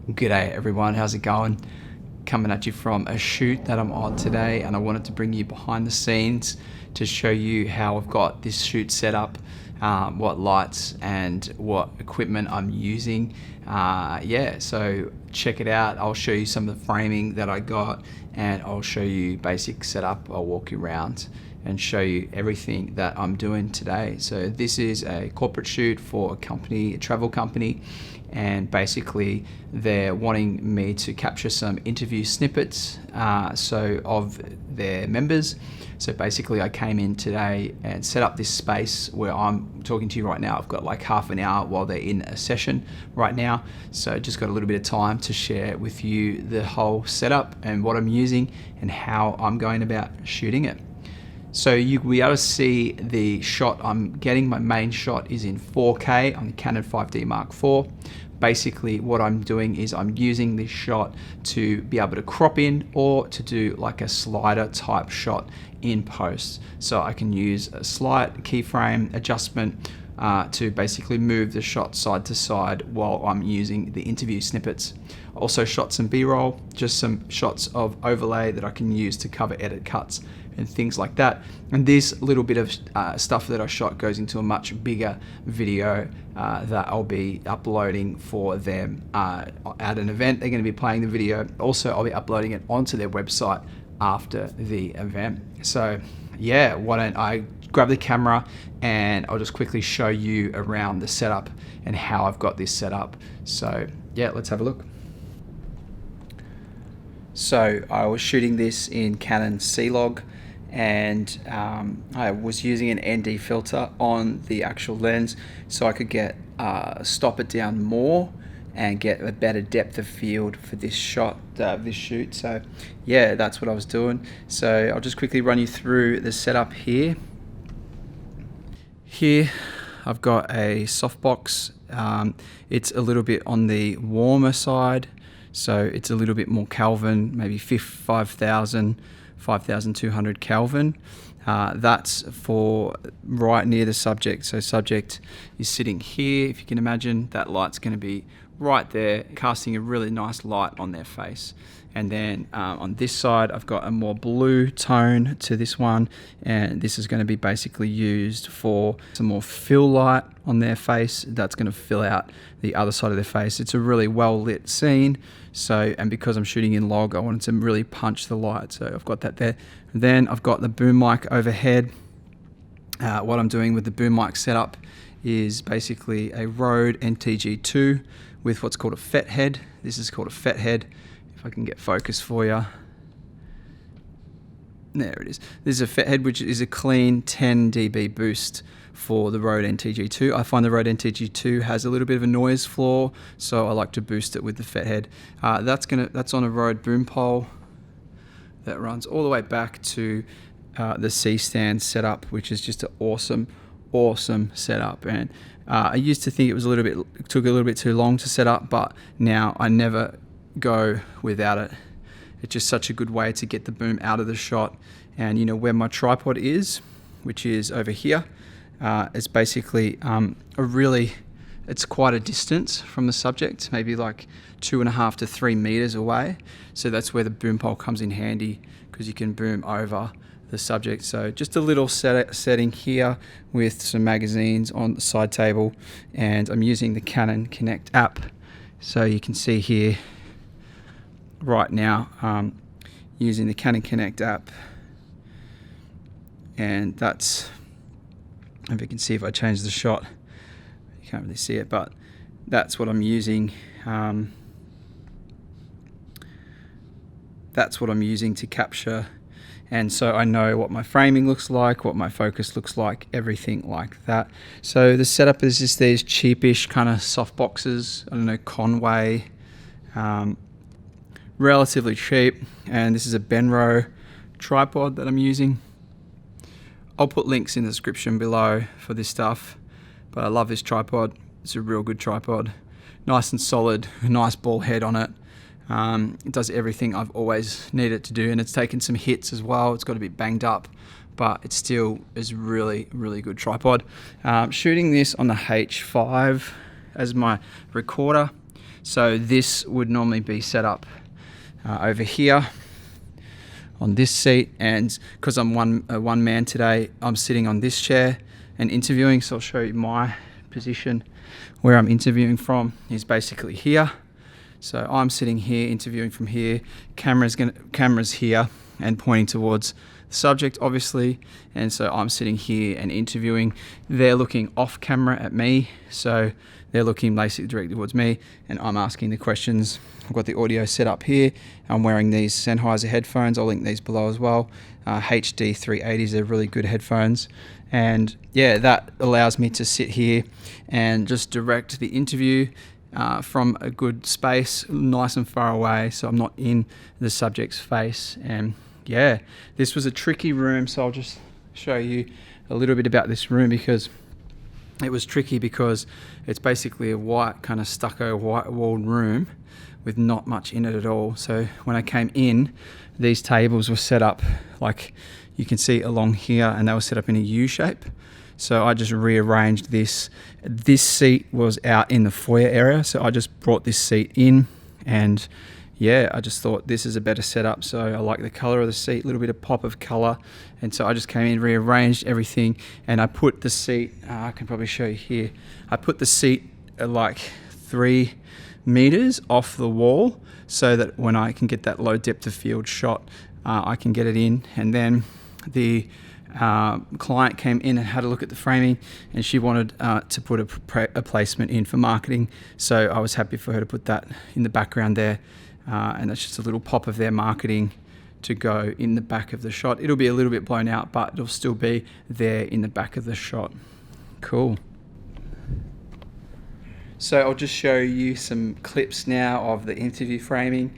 G'day everyone, how's it going? Coming at you from a shoot that I'm on today, and I wanted to bring you behind the scenes to show you how I've got this shoot set up, what lights and what equipment I'm using. So check it out. I'll show you some of the framing that I got, and I'll show you basic setup. I'll walk you around and show you everything that I'm doing today. So this is a corporate shoot for a company, a travel company, and basically they're wanting me to capture some interview snippets of their members. So basically I came in today and set up this space where I'm talking to you right now. I've got like half an hour while they're in a session right now. So just got a little bit of time to share with you the whole setup and what I'm using and how I'm going about shooting it. So you'll be able to see the shot I'm getting. My main shot is in 4K on the Canon 5D Mark IV. Basically what I'm doing is I'm using this shot to be able to crop in or to do like a slider type shot in post. So I can use a slight keyframe adjustment to basically move the shot side to side while I'm using the interview snippets. Also shot some B-roll, just some shots of overlay that I can use to cover edit cuts and things like that. And this little bit of stuff that I shot goes into a much bigger video that I'll be uploading for them at an event. They're going to be playing the video. Also, I'll be uploading it onto their website after the event. So yeah, why don't I grab the camera and I'll just quickly show you around the setup and how I've got this set up. So yeah, let's have a look. So I was shooting this in Canon cLOG, and I was using an ND filter on the actual lens so I could stop it down more and get a better depth of field for this shot, this shoot. So yeah, that's what I was doing. So I'll just quickly run you through the setup here. Here I've got a softbox. It's a little bit on the warmer side, so it's a little bit more Kelvin, maybe 5,200 Kelvin. That's for right near the subject. So subject is sitting here. If you can imagine, that light's going to be right there, casting a really nice light on their face. And then on this side, I've got a more blue tone to this one, and this is going to be basically used for some more fill light on their face. That's going to fill out the other side of their face. It's a really well lit scene. So, and because I'm shooting in log, I wanted to really punch the light. So I've got that there. And then I've got the boom mic overhead. What I'm doing with the boom mic setup is basically a Rode NTG2 with what's called a FET head. This is called a FET head. If I can get focus for you. There it is. This is a FET head, which is a clean 10 dB boost for the Rode NTG2. I find the Rode NTG2 has a little bit of a noise floor, so I like to boost it with the FET head. That's on a Rode boom pole that runs all the way back to the C-stand setup, which is just an awesome setup. And I used to think it took a little bit too long to set up, but now I never go without it. It's just such a good way to get the boom out of the shot. And you know where my tripod is, which is over here, is basically it's quite a distance from the subject, maybe like 2.5 to 3 meters away. So that's where the boom pole comes in handy, because you can boom over the subject. So just a little setting here with some magazines on the side table, and I'm using the Canon Connect app. So you can see here right now using the Canon Connect app, and that's, if you can see, if I change the shot, you can't really see it, but that's what I'm using. That's what I'm using to capture, and so I know what my framing looks like, what my focus looks like, everything like that. So the setup is just these cheapish kind of soft boxes. I don't know, Conway, relatively cheap, and this is a Benro tripod that I'm using. I'll put links in the description below for this stuff, but I love this tripod. It's a real good tripod, nice and solid, a nice ball head on it. It does everything I've always needed to do, and it's taken some hits as well. It's got a bit banged up, but it still is really good tripod. Shooting this on the H5 as my recorder. So this would normally be set up over here on this seat, and because I'm one man today, I'm sitting on this chair and interviewing. So I'll show you my position where I'm interviewing from is basically here. So I'm sitting here interviewing from here. Camera's here and pointing towards the subject, obviously, and so I'm sitting here and interviewing. They're looking off camera at me, so they're looking basically directly towards me, and I'm asking the questions. I've got the audio set up here. I'm wearing these Sennheiser headphones. I'll link these below as well. HD 380s are really good headphones, and yeah, that allows me to sit here and just direct the interview from a good space, nice and far away, so I'm not in the subject's face. And yeah, this was a tricky room, so I'll just show you a little bit about this room, because it was tricky because it's basically a white kind of stucco white walled room with not much in it at all. So when I came in, these tables were set up like you can see along here, and they were set up in a U shape. So I just rearranged this. This seat was out in the foyer area, so I just brought this seat in, and yeah, I just thought this is a better setup. So I like the color of the seat, a little bit of pop of color, and so I just came in, rearranged everything, and I put the seat, I can probably show you here, I put the seat at like 3 meters off the wall, so that when I can get that low depth of field shot, I can get it in. And then the client came in and had a look at the framing, and she wanted to put a placement in for marketing, so I was happy for her to put that in the background there, and that's just a little pop of their marketing to go in the back of the shot. It'll be a little bit blown out, but it'll still be there in the back of the shot. Cool. So I'll just show you some clips now of the interview framing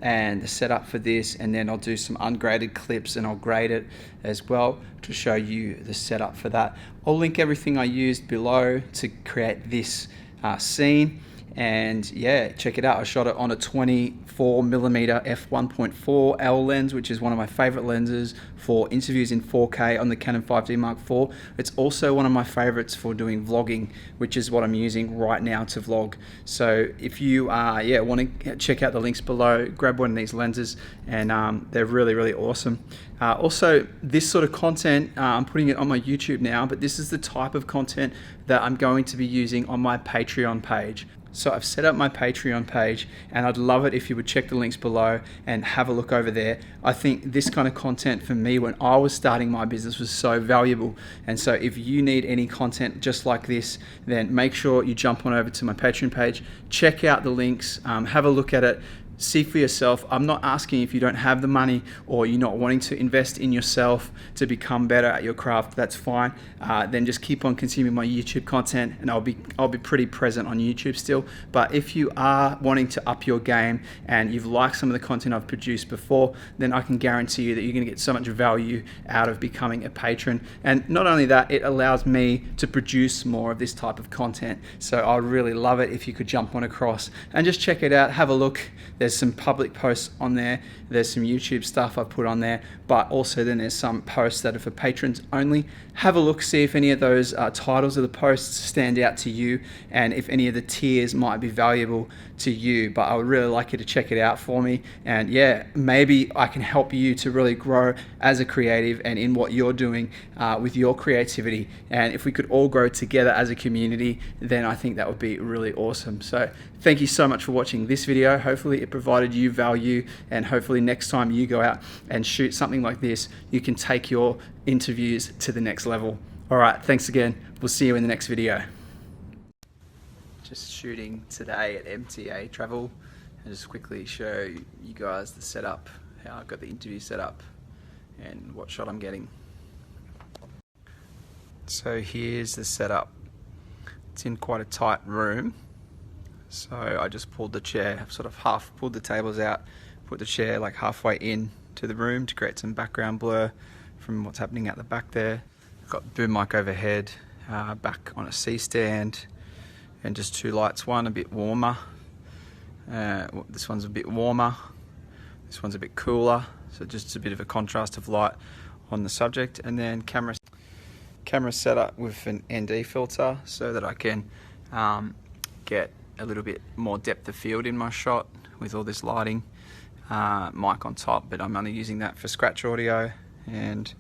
and the setup for this, and then I'll do some ungraded clips and I'll grade it as well to show you the setup for that. I'll link everything I used below to create this scene, and yeah, check it out. I shot it on a 24mm f1.4 L lens, which is one of my favorite lenses for interviews in 4K on the Canon 5D Mark IV. It's also one of my favorites for doing vlogging, which is what I'm using right now to vlog. So if you want to check out the links below, grab one of these lenses, and they're really, really awesome. Also, this sort of content, I'm putting it on my YouTube now, but this is the type of content that I'm going to be using on my Patreon page. So I've set up my Patreon page, and I'd love it if you would check the links below and have a look over there. I think this kind of content for me when I was starting my business was so valuable, and so if you need any content just like this, then make sure you jump on over to my Patreon page, check out the links, have a look at it, see for yourself. I'm not asking if you don't have the money or you're not wanting to invest in yourself to become better at your craft. That's fine. Then just keep on consuming my YouTube content, and I'll be pretty present on YouTube still. But if you are wanting to up your game and you've liked some of the content I've produced before, then I can guarantee you that you're going to get so much value out of becoming a patron. And not only that, it allows me to produce more of this type of content. So I really love it if you could jump on across and just check it out, have a look. There's some public posts on there, there's some YouTube stuff I've put on there, but also then there's some posts that are for patrons only. Have a look, see if any of those titles of the posts stand out to you, and if any of the tiers might be valuable to you. But I would really like you to check it out for me, and yeah, maybe I can help you to really grow as a creative and in what you're doing with your creativity. And if we could all grow together as a community, then I think that would be really awesome. So thank you so much for watching this video. Hopefully it provided you value, and hopefully next time you go out and shoot something like this, you can take your interviews to the next level. All right, thanks again. We'll see you in the next video. Just shooting today at MTA Travel, and just quickly show you guys the setup, how I've got the interview set up and what shot I'm getting. So here's the setup. It's in quite a tight room. So I just pulled the chair, sort of half pulled the tables out, put the chair like halfway in to the room to create some background blur from what's happening at the back there. I've got boom mic overhead, back on a C-stand, and just 2 lights, one a bit warmer, this one's a bit warmer, this one's a bit cooler, so just a bit of a contrast of light on the subject. And then camera set up with an ND filter so that I can get a little bit more depth of field in my shot with all this lighting. Mic on top, but I'm only using that for scratch audio, and